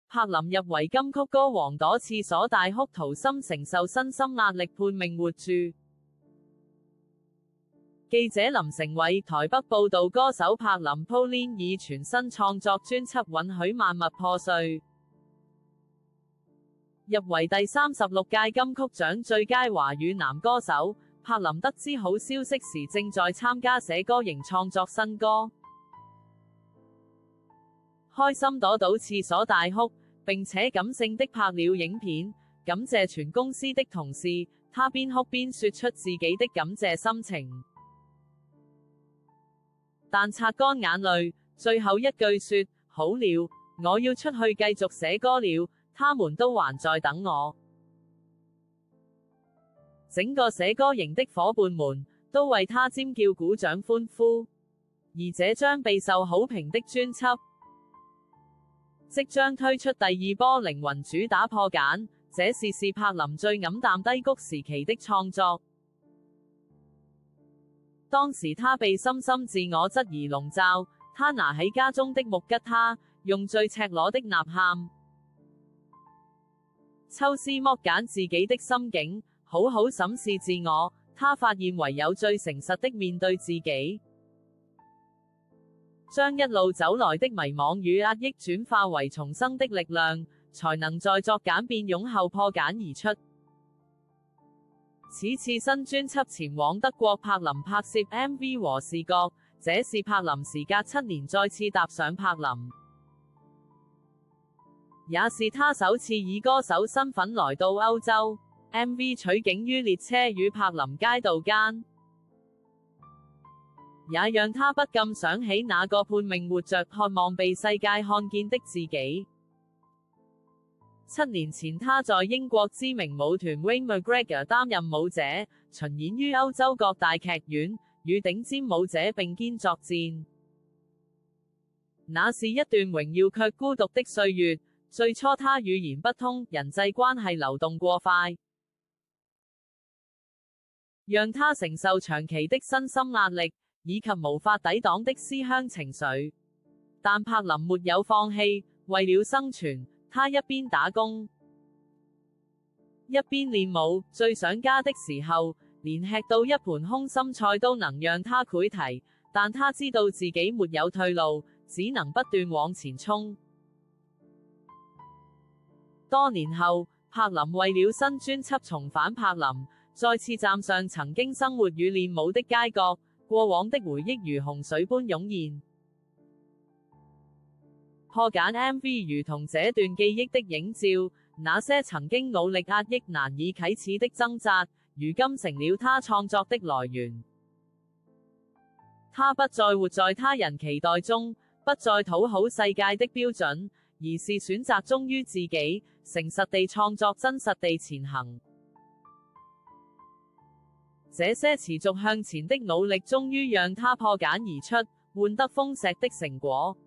柏林入圍金曲歌王朵廁所大哭掏心承受身心壓力判命活住。記者林成偉台北報導歌手柏林 Pauline 以全新創作專輯允許萬物破碎，入圍第36屆金曲獎最佳華語男歌手。柏林得知好消息時正在參加寫歌營創作新歌，開心朵倒廁所大哭，並且感性的拍了影片，感謝全公司的同事。他邊哭邊說出自己的感謝心情，但擦乾眼淚，最後一句說：好了，我要出去繼續寫歌了，他們都還在等我。整個寫歌營的夥伴們都為他尖叫鼓掌歡呼，而這張備受好評的專輯即將推出第二波靈魂主打破繭，這是柏林最黯淡低谷時期的創作。當時他被深深自我質疑籠罩，他拿起家中的木吉他，用最赤裸的吶喊，抽絲剝繭自己的心境，好好審視自我。他發現唯有最誠實的面對自己，將一路走來的迷惘與壓抑轉化為重生的力量，才能在作繭變蛹後破繭而出。此次新專輯前往德國柏林拍攝 MV 和視覺，這是柏林時隔7年再次踏上柏林，也是他首次以歌手身份來到歐洲。MV 取景於列車與柏林街道間，也讓他不禁想起那個拼命活着渴望被世界看見的自己。7年前他在英國知名舞團 Wayne McGregor 擔任舞者，巡演於歐洲各大劇院，與頂尖舞者並肩作戰。那是一段榮耀卻孤獨的歲月，最初他語言不通，人際關係流動過快，讓他承受長期的身心壓力，以及無法抵擋的思鄉情緒。但柏林沒有放棄，為了生存，他一邊打工，一邊練舞。最想家的時候，連吃到一盤空心菜都能讓他潰堤，但他知道自己沒有退路，只能不斷往前衝。多年後，柏林為了新專輯重返柏林，再次站上曾經生活與練舞的街角，過往的回憶如洪水般湧現。破繭 MV 如同這段記憶的映照，那些曾經努力壓抑難以啟齒的掙扎，如今成了他創作的來源。他不再活在他人期待中，不再討好世界的標準，而是選擇忠於自己，誠實地創作，真實地前行。這些持續向前的努力，終於讓他破繭而出，換得豐碩的成果。